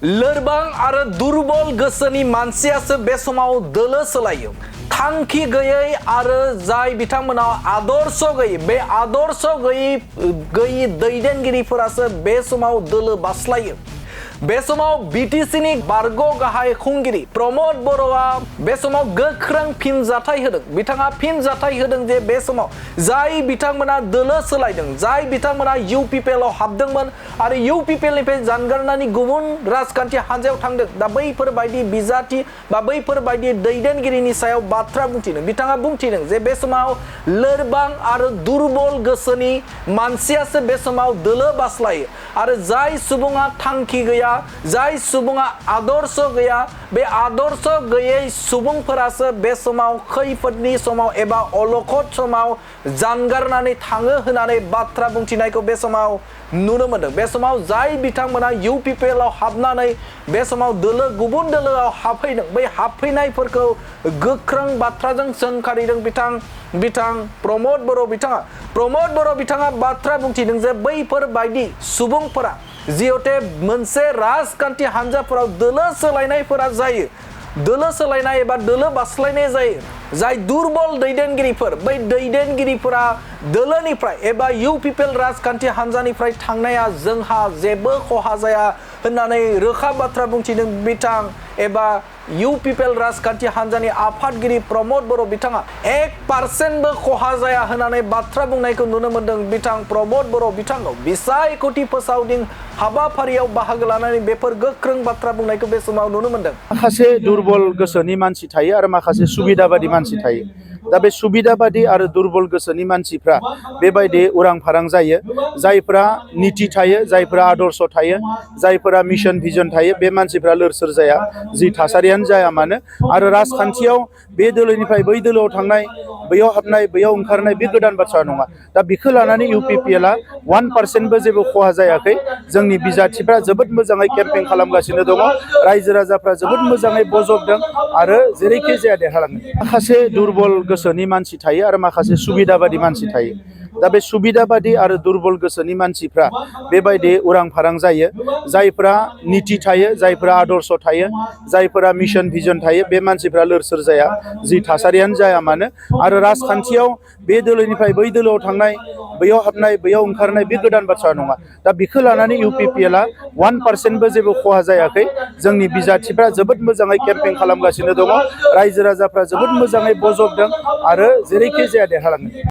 लोरबां आरो दुरबल गोसोनि मानसियासो बे समाव दोलो सोलायो। थांखि गैयै आरो जाय बिथांमोनाव आदर्श गैयै, बे आदर्श गैयै दैदेनगिरिफोरासो बे समाव दोलो बास्लायो। बे समाव बिटिसिनि बारग' गाहाय खुंगिरि प्रमद बर'आ बे समाव गोख्रों फिनजाथाय होदों। बिथाङा फिनजाथाय होदों जे बे समाव जाय बिथांमोना दोलो सोलायदों, जाय बिथांमोना UPPL आव हाबदोंमोन आरो UPPL निफ्राय जानगारनानै गुबुन राजखान्थि हान्जायाव थांदों, दा बैफोरबायदि बिजाथि बा बैफोरबायदि दैदेनगिरिनि सायाव बाथ्रा बुंथिदों। बिथाङा बुंथिदों जे बे समाव लोरबां आरो दुरबल गोसोनि मानसियासो बे समाव दोलो बास्लायो आरो जाय सुबुङा थांखि गैया, जाय सुबुङा आदर्श गैया, बे आदर्श गैयै सुबुंफोरासो बे समाव खैफोदनि समाव एबा अलखद समाव जानगारनानै थाङो होननानै बाथ्रा बुंथिनायखौ बे समाव नुनो मोनदों। बे समाव जाय बिथांमोना UPPL आव हाबनानै बे समाव गुबुन दोलोआव हाबफैदों, बै हाबफैनायफोरखौ गोख्रों बाथ्राजों सोंखारिदों बिथां प्रमद बर' बिथाङा बाथ्रा बुंथिदों जे बैफोरबायदि सुबुंफोरा जिहेते मोनसे राजखान्थि हान्जाफोराव दोलो सोलायनायफोरा जायो, दोलो सोलायनाय एबा दोलो बास्लायनाय जायो। जाय दुरबल दैदेनगिरिफोर, बै दैदेनगिरिफोरा दोलोनिफ्राय एबा UPPL राजखान्थि हान्जानिफ्राय थांनाया जोंहा जेबो खहा जाया होननानै रोखा बाथ्रा बुंथिदों बिथां एबा UPPL राजखान्थि हान्जानि आफादगिरि प्रमद बर' बिथाङा 1% खहा जाया होननानै बाथ्रा बुंनायखौ नुनो मोनदों। बिथां प्रमद बर' बिथांखौ बिसायख'थि फोसावदिं हाबाफारियाव बाहागो लानानै बेफोर गोख्रों बाथ्रा बुंनायखौ बे समाव नुनो मोनदों। माखासे दुरबल गोसोनि मानसि थायो आरो माखासे सुबिदाबादि मानसि थायो। दा बे सुबिदाबादि आरो दुरबल गोसोनि मानसिफ्रा बेबायदि उरां फारां जायो। जायफोरा नीति थायो, जायफोरा आदर्श थायो, जायफोरा मिशन भिजन थायो, बे मानसिफ्रा लोर सोर जाया, जि थासारियानो जाया मानो। आरो राजखान्थियाव बे दोलोनिफ्राय बै दोलोआव थांनाय, बैयाव हाबनाय, बैयाव ओंखारनाय बे गोदान बाथ्रा नङा। दा बेखौ लानानै UPPL आ 1% जेबो खहा जायाखै। जोंनि बिजाथिफ्रा जोबोद मोजाङै केम्पेइन खालामगासिनो दङ। रायजो राजाफ्रा जोबोद मोजाङै बजबदों आरो जेरैखि जाया देरहालाङो। माखासे दुरबल गोसोनि मानसि थायो आरो माखासे सुबिदाबादि मानसि थायो। दा बे सुबिदाबादि आरो दुरबल गोसोनि मानसिफ्रा बेबायदि उरां फारां जायो। जायफोरा नीति थायो, जायफोरा आदर्श थायो, जायफोरा मिशन भिजन थायो, बे मानसिफ्रा लोर सोर जाया, जि थासारियानो जाया मानो। आरो राजखान्थियाव बे दोलोनिफ्राय बै दोलोआव थांनाय, बैयाव हाबनाय, बैयाव ओंखारनाय बे गोदान बाथ्रा नङा। दा बेखौ लानानै UPPL आ 1% जेबो खहा जायाखै। जोंनि बिजाथिफ्रा जोबोद मोजाङै केम्पेइन खालामगासिनो दङ। रायजो राजाफ्रा जोबोद मोजाङै बजबदों आरो जेरैखि जाया देरहालाङो।